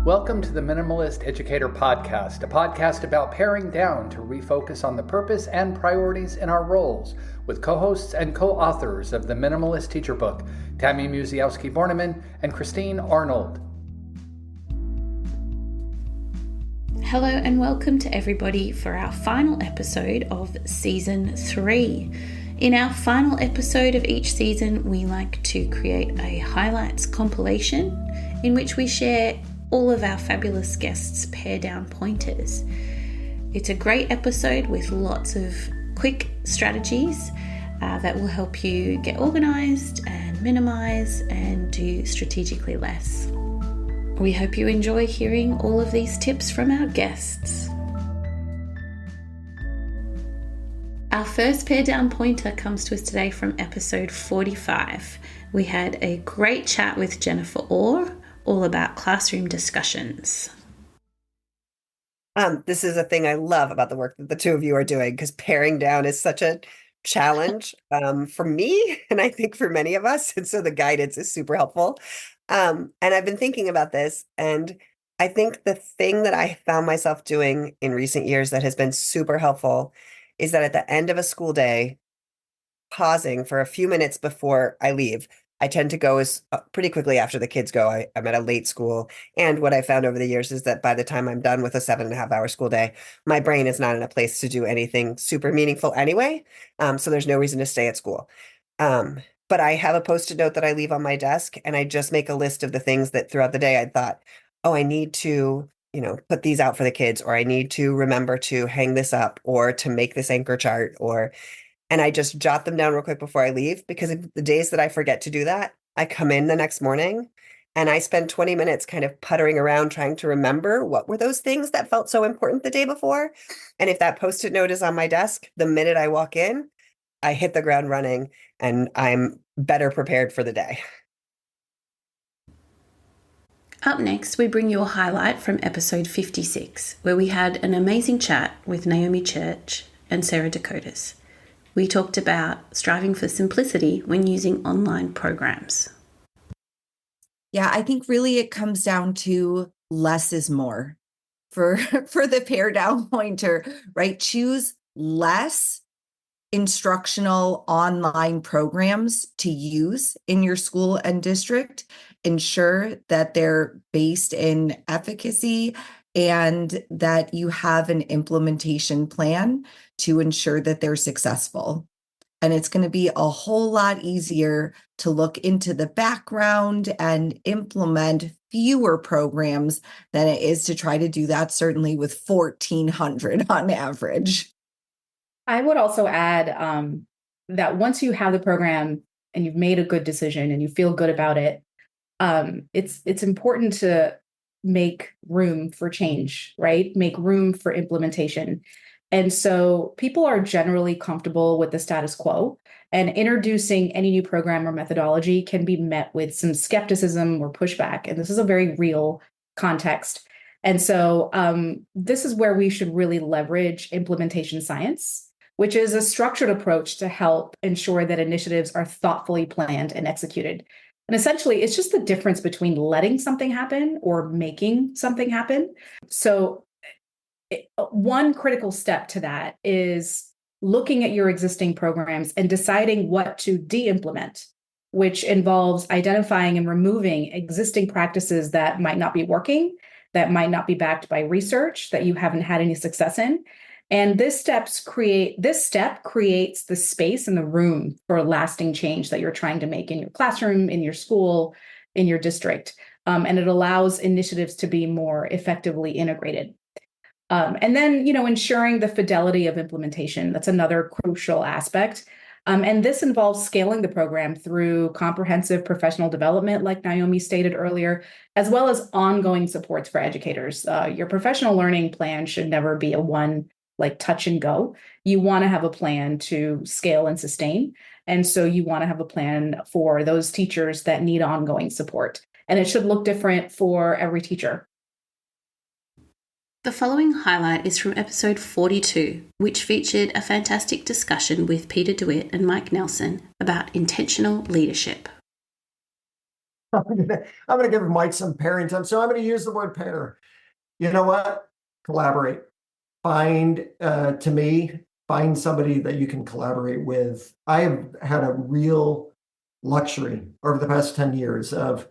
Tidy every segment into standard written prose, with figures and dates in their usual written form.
Welcome to the Minimalist Educator Podcast, a podcast about paring down to refocus on the purpose and priorities in our roles, with co-hosts and co-authors of the Minimalist Teacher Book, Tammy Musiowski-Borneman and Christine Arnold. Hello and welcome to everybody for our final episode of Season 3. In our final episode of each season, we like to create a highlights compilation in which we share all of our fabulous guests' pare down pointers. It's a great episode with lots of quick strategies that will help you get organized and minimize and do strategically less. We hope you enjoy hearing all of these tips from our guests. Our first pare down pointer comes to us today from episode 45. We had a great chat with Jennifer Orr, all about classroom discussions. This is a thing I love about the work that the two of you are doing, because paring down is such a challenge for me, and I think for many of us. And so the guidance is super helpful. And I've been thinking about this, and I think the thing that I found myself doing in recent years that has been super helpful is that at the end of a school day, pausing for a few minutes before I leave. I tend to go pretty quickly after the kids go. I'm at a late school. And what I found over the years is that by the time I'm done with a 7.5-hour school day, my brain is not in a place to do anything super meaningful anyway. So there's no reason to stay at school. But I have a Post-it note that I leave on my desk, and I just make a list of the things that throughout the day I thought, oh, I need to, put these out for the kids, or I need to remember to hang this up, or to make this anchor chart, and I just jot them down real quick before I leave, because the days that I forget to do that, I come in the next morning and I spend 20 minutes kind of puttering around trying to remember what were those things that felt so important the day before. And if that Post-it note is on my desk, the minute I walk in, I hit the ground running and I'm better prepared for the day. Up next, we bring you a highlight from episode 56, where we had an amazing chat with Naomi Church and Sarah Decotis. We talked about striving for simplicity when using online programs. Yeah, I think really it comes down to less is more for the pare down pointer, right? Choose less instructional online programs to use in your school and district. Ensure that they're based in efficacy and that you have an implementation plan to ensure that they're successful. And it's going to be a whole lot easier to look into the background and implement fewer programs than it is to try to do that, certainly with 1,400 on average. I would also add that once you have the program and you've made a good decision and you feel good about it, it's important to make room for change, right? Make room for implementation. And so people are generally comfortable with the status quo, and introducing any new program or methodology can be met with some skepticism or pushback. And this is a very real context. And so this is where we should really leverage implementation science, which is a structured approach to help ensure that initiatives are thoughtfully planned and executed. And essentially, it's just the difference between letting something happen or making something happen. So one critical step to that is looking at your existing programs and deciding what to de-implement, which involves identifying and removing existing practices that might not be working, that might not be backed by research, that you haven't had any success in. And this step creates the space and the room for lasting change that you're trying to make in your classroom, in your school, in your district. And it allows initiatives to be more effectively integrated. And then, ensuring the fidelity of implementation. That's another crucial aspect. And this involves scaling the program through comprehensive professional development, like Naomi stated earlier, as well as ongoing supports for educators. Your professional learning plan should never be a one touch and go. You want to have a plan to scale and sustain. And so you want to have a plan for those teachers that need ongoing support. And it should look different for every teacher. The following highlight is from episode 42, which featured a fantastic discussion with Peter DeWitt and Mike Nelson about intentional leadership. I'm gonna give Mike some pairing time. So I'm gonna use the word pair. You know what? Collaborate. Find find somebody that you can collaborate with. I have had a real luxury over the past 10 years of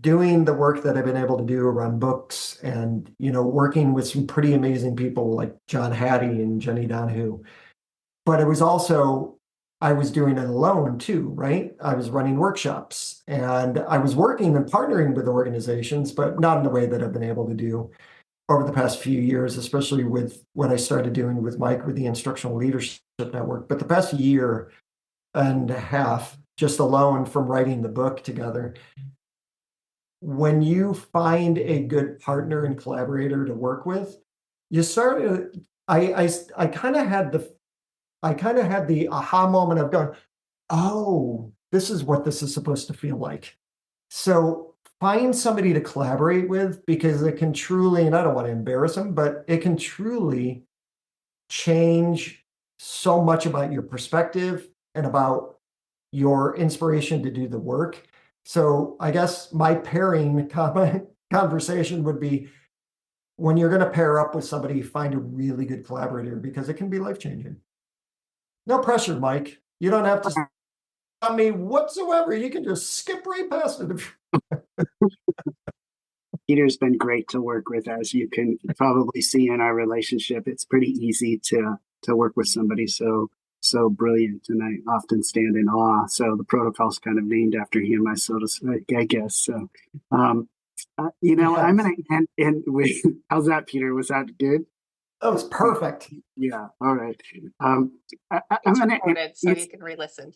doing the work that I've been able to do around books and, working with some pretty amazing people like John Hattie and Jenny Donahue. But it was also, I was doing it alone too, right? I was running workshops and I was working and partnering with organizations, but not in the way that I've been able to do over the past few years, especially with what I started doing with Mike with the Instructional Leadership Network. But the past year and a half, just alone from writing the book together, when you find a good partner and collaborator to work with, you start to, I kind of had the aha moment of going, oh, this is what this is supposed to feel like. So find somebody to collaborate with, because it can truly, and I don't want to embarrass them, but it can truly change so much about your perspective and about your inspiration to do the work. So I guess my pairing conversation would be, when you're going to pair up with somebody, find a really good collaborator, because it can be life-changing. No pressure, Mike. You don't have to on me whatsoever. You can just skip right past it. Peter's been great to work with, as you can probably see in our relationship. It's pretty easy to work with somebody so brilliant, and I often stand in awe. So the protocol's kind of named after him, I guess. So, I'm going to end with, how's that, Peter? Was that good? That was perfect. Yeah. All right. I'm going to so you can re-listen.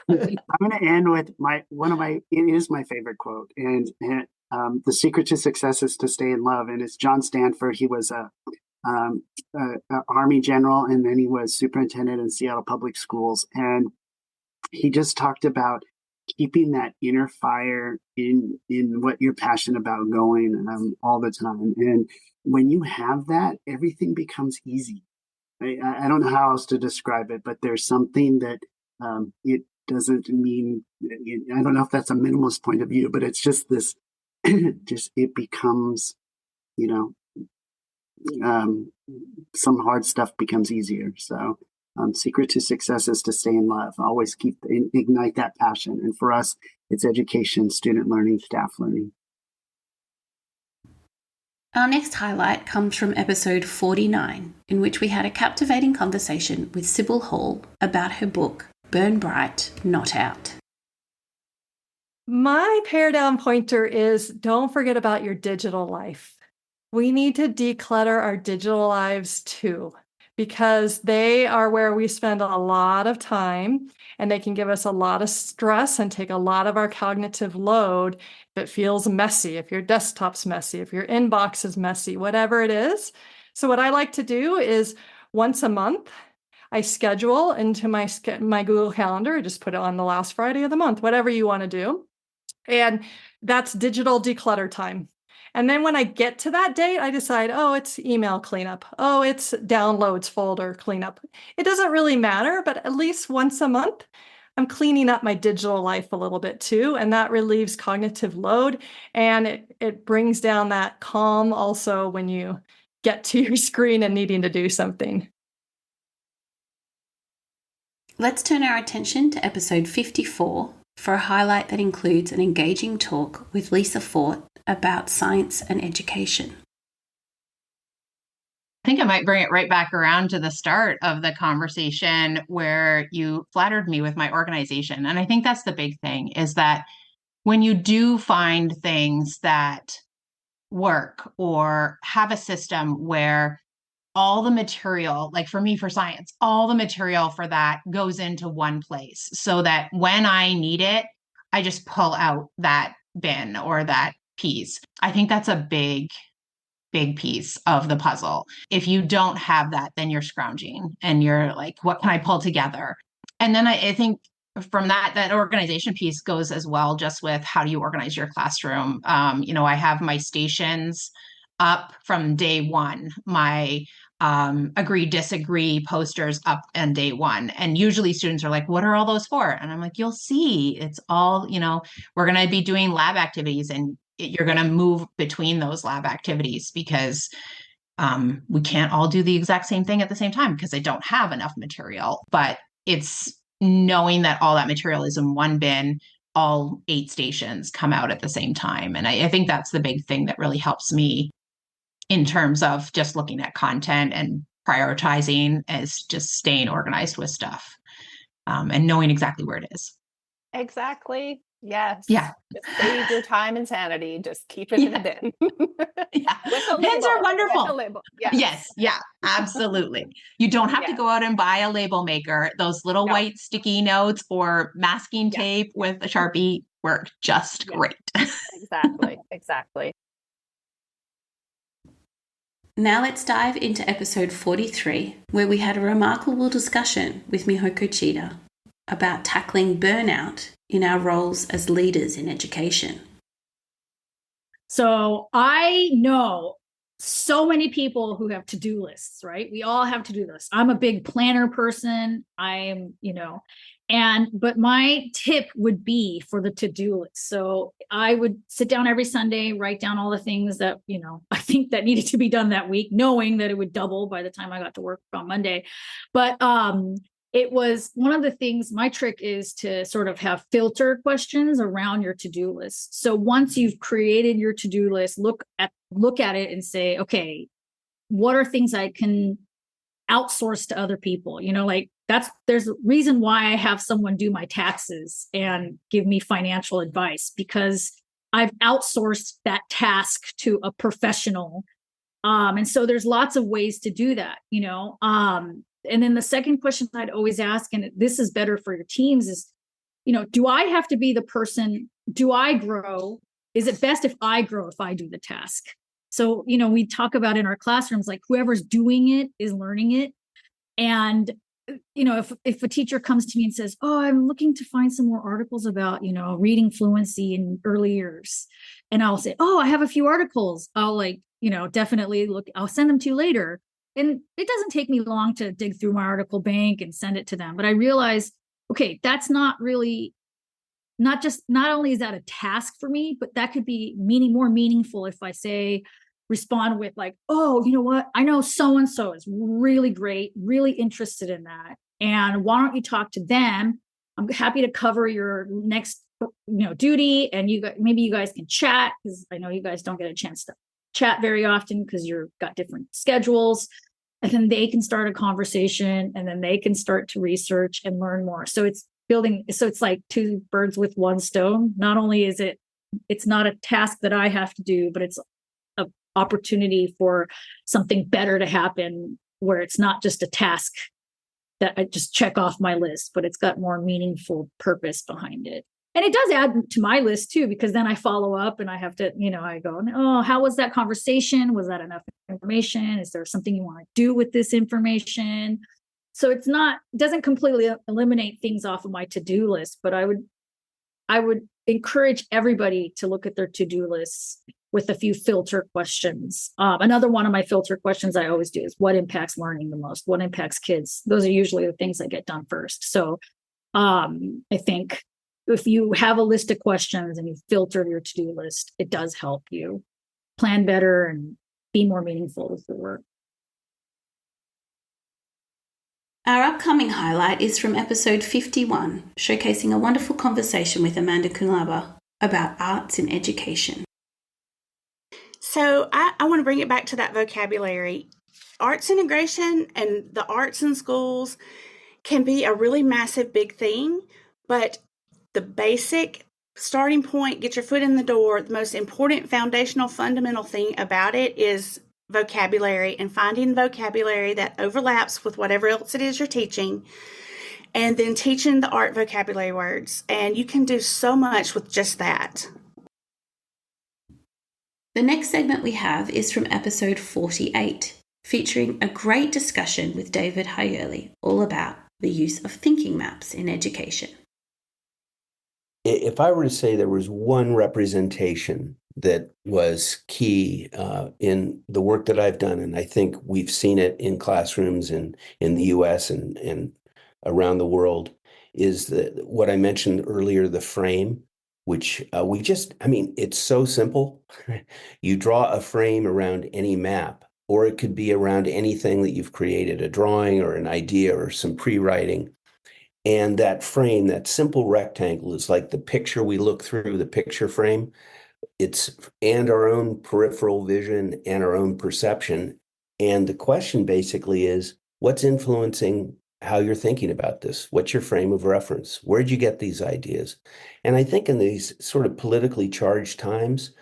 I'm going to end with it is my favorite quote, and the secret to success is to stay in love. And it's John Stanford. He was a Army general, and then he was superintendent in Seattle Public Schools. And he just talked about keeping that inner fire in what you're passionate about going all the time. And when you have that, everything becomes easy. I don't know how else to describe it, but there's something that it doesn't mean, I don't know if that's a minimalist point of view, but it's just this, it becomes, some hard stuff becomes easier. So secret to success is to stay in love. Always ignite that passion. And for us, it's education, student learning, staff learning. Our next highlight comes from episode 49, in which we had a captivating conversation with Sybil Hall about her book, Burn Bright, Not Out. My pare down pointer is, don't forget about your digital life. We need to declutter our digital lives too, because they are where we spend a lot of time, and they can give us a lot of stress and take a lot of our cognitive load if it feels messy, if your desktop's messy, if your inbox is messy, whatever it is. So what I like to do is once a month, I schedule into my Google Calendar. I just put it on the last Friday of the month, whatever you want to do. And that's digital declutter time. And then when I get to that date, I decide, it's email cleanup. It's downloads folder cleanup. It doesn't really matter, but at least once a month, I'm cleaning up my digital life a little bit too. And that relieves cognitive load. And it brings down that calm also when you get to your screen and needing to do something. Let's turn our attention to episode 54 for a highlight that includes an engaging talk with Lisa Fort about science and education. I think I might bring it right back around to the start of the conversation where you flattered me with my organization. And I think that's the big thing, is that when you do find things that work or have a system where all the material, like for me, for science, all the material for that goes into one place so that when I need it, I just pull out that bin or that piece. I think that's a big piece of the puzzle. If you don't have that, then you're scrounging and you're like, what can I pull together? And then I think from that organization piece goes as well, just with how do you organize your classroom? I have my stations up from day one. My agree, disagree posters up on day one. And usually students are like, what are all those for? And I'm like, you'll see, it's all, we're going to be doing lab activities, and you're going to move between those lab activities because we can't all do the exact same thing at the same time because I don't have enough material. But it's knowing that all that material is in one bin, all 8 stations come out at the same time. And I think that's the big thing that really helps me in terms of just looking at content and prioritizing, is just staying organized with stuff and knowing exactly where it is. Exactly. Yes. Yeah. Just save your time and sanity. Just keep it in a bin. Yeah. Bins are wonderful. Yes. Yeah, absolutely. You don't have to go out and buy a label maker. Those little white sticky notes or masking tape with a Sharpie work just great. Exactly. Now let's dive into episode 43, where we had a remarkable discussion with Mihoko Chida about tackling burnout in our roles as leaders in education. So I know so many people who have to-do lists, right? We all have to-do lists. I'm a big planner person. But my tip would be for the to-do list. So I would sit down every Sunday, write down all the things that, I think that needed to be done that week, knowing that it would double by the time I got to work on Monday. But it was one of the things, my trick is to sort of have filter questions around your to-do list. So once you've created your to-do list, look at it and say, okay, what are things I can outsource to other people? There's a reason why I have someone do my taxes and give me financial advice, because I've outsourced that task to a professional. And so there's lots of ways to do that, and then the second question I'd always ask, and this is better for your teams, is, do I have to be the person? Do I grow? Is it best if I grow, if I do the task? So, we talk about in our classrooms, like whoever's doing it is learning it. And, if a teacher comes to me and says, oh, I'm looking to find some more articles about, reading fluency in early years. And I'll say, oh, I have a few articles. I'll definitely look, I'll send them to you later. And it doesn't take me long to dig through my article bank and send it to them. But I realize, okay, that's not only is that a task for me, but that could be more meaningful if I respond with like, oh, you know what? I know so-and-so is really great, really interested in that. And why don't you talk to them? I'm happy to cover your next, duty. And maybe you guys can chat, because I know you guys don't get a chance to chat very often because you've got different schedules. And then they can start a conversation, and then they can start to research and learn more. So it's like 2 birds with 1 stone. Not only is it's not a task that I have to do, but it's an opportunity for something better to happen, where it's not just a task that I just check off my list, but it's got more meaningful purpose behind it. And it does add to my list too, because then I follow up and I have to, I go, oh, how was that conversation? Was that enough information? Is there something you want to do with this information? So it doesn't completely eliminate things off of my to-do list, but I would encourage everybody to look at their to-do lists with a few filter questions. Another one of my filter questions I always do is, what impacts learning the most? What impacts kids? Those are usually the things that get done first. So I think if you have a list of questions and you filter your to-do list, it does help you plan better and be more meaningful with your work. Our upcoming highlight is from episode 51, showcasing a wonderful conversation with Amanda Kunalaba about arts in education. So I want to bring it back to that vocabulary. Arts integration and the arts in schools can be a really massive, big thing, but the basic starting point, get your foot in the door, the most important foundational fundamental thing about it is vocabulary, and finding vocabulary that overlaps with whatever else it is you're teaching, and then teaching the art vocabulary words. And you can do so much with just that. The next segment we have is from episode 48, featuring a great discussion with David Hayerly, all about the use of thinking maps in education. If I were to say there was one representation that was key in the work that I've done, and I think we've seen it in classrooms in the US and around the world, is that what I mentioned earlier, the frame, which it's so simple. You draw a frame around any map, or it could be around anything that you've created, a drawing or an idea or some pre-writing. And that frame, that simple rectangle, is like the picture we look through, the picture frame. And our own peripheral vision and our own perception. And the question basically is, what's influencing how you're thinking about this? What's your frame of reference? Where'd you get these ideas? And I think in these sort of politically charged times,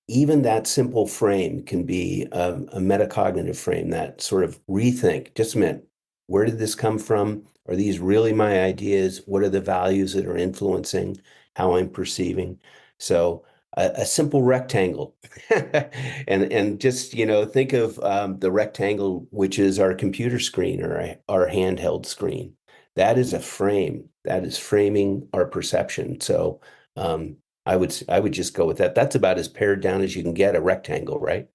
even that simple frame can be a metacognitive frame, that sort of rethink, just a minute, where did this come from? Are these really my ideas? What are the values that are influencing how I'm perceiving? So a simple rectangle, and just think of the rectangle, which is our computer screen or our handheld screen. That is a frame. That is framing our perception. So I would just go with that. That's about as pared down as you can get a rectangle, right?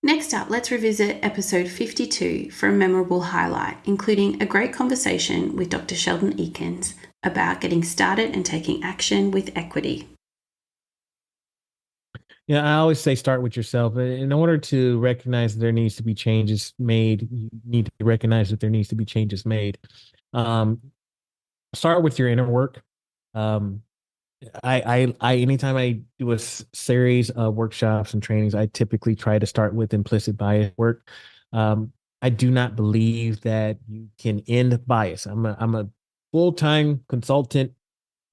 Next up, let's revisit episode 52 for a memorable highlight, including a great conversation with Dr. Sheldon Eakins about getting started and taking action with equity. Yeah, I always say start with yourself. In order to recognize that there needs to be changes made, you need to recognize that there needs to be changes made. Start with your inner work. I anytime I do a series of workshops and trainings, I typically try to start with implicit bias work. I do not believe that you can end bias. I'm a full-time consultant.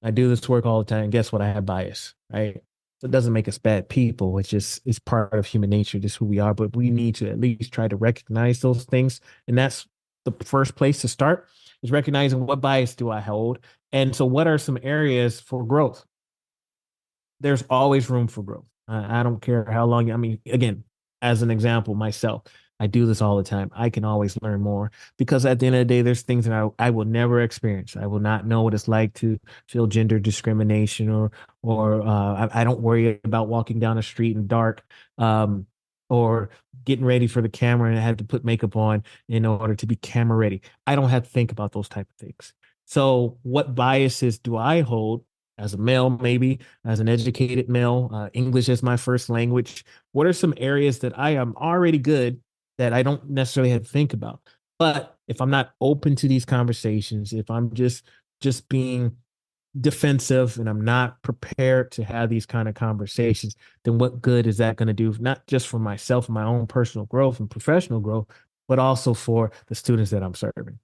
I do this work all the time. Guess what? I have bias, right? So it doesn't make us bad people. It's part of human nature, just who we are. But we need to at least try to recognize those things. And that's the first place to start, is recognizing what bias do I hold? And so what are some areas for growth? There's always room for growth. I don't care how long. I mean, again, as an example, myself, I do this all the time. I can always learn more, because at the end of the day, there's things that I will never experience. I will not know what it's like to feel gender discrimination, or I don't worry about walking down the street in the dark, or getting ready for the camera and I have to put makeup on in order to be camera ready. I don't have to think about those type of things. So what biases do I hold as a male, maybe as an educated male, English is my first language? What are some areas that I am already good that I don't necessarily have to think about? But if I'm not open to these conversations, if I'm just being defensive and I'm not prepared to have these kind of conversations, then what good is that going to do, not just for myself and my own personal growth and professional growth, but also for the students that I'm serving?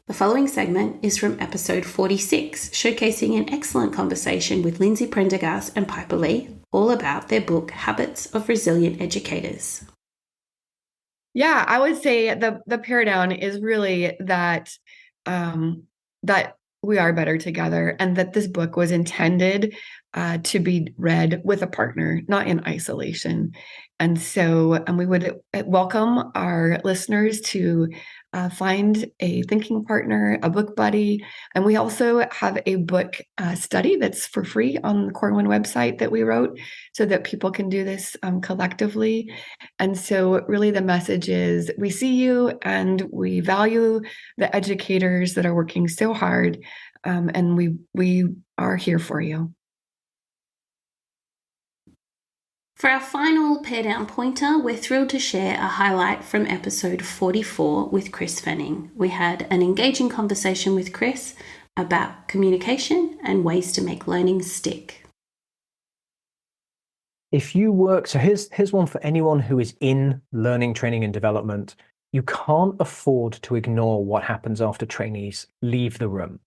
The following segment is from episode 46, showcasing an excellent conversation with Lindsay Prendergast and Piper Lee, all about their book, Habits of Resilient Educators. Yeah, I would say the paradigm is really that that we are better together, and that this book was intended to be read with a partner, not in isolation. And so we would welcome our listeners to find a thinking partner, a book buddy. And we also have a book study that's for free on the Corwin website that we wrote, so that people can do this collectively. And so really the message is, we see you and we value the educators that are working so hard, and we are here for you. For our final pair down pointer, we're thrilled to share a highlight from episode 44 with Chris Fenning. We had an engaging conversation with Chris about communication and ways to make learning stick. If you work, so here's one for anyone who is in learning, training, and development. You can't afford to ignore what happens after trainees leave the room.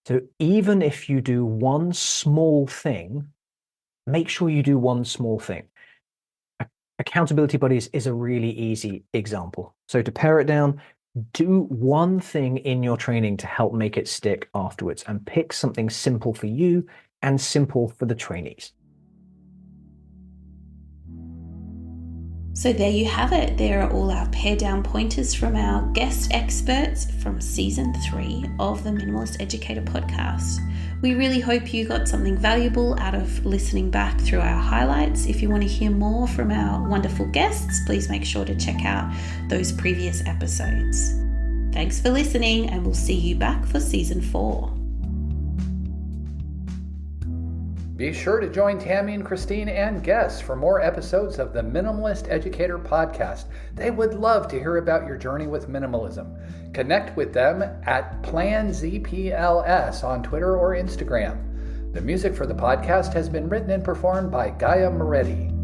So even if you do one small thing, make sure you do one small thing. Accountability buddies is a really easy example. So to pare it down, do one thing in your training to help make it stick afterwards, and pick something simple for you and simple for the trainees. So there you have it. There are all our pair down pointers from our guest experts from season 3 of the Minimalist Educator Podcast. We really hope you got something valuable out of listening back through our highlights. If you want to hear more from our wonderful guests, please make sure to check out those previous episodes. Thanks for listening, and we'll see you back for season 4. Be sure to join Tammy and Christine and guests for more episodes of the Minimalist Educator Podcast. They would love to hear about your journey with minimalism. Connect with them at PlanZPLS on Twitter or Instagram. The music for the podcast has been written and performed by Gaia Moretti.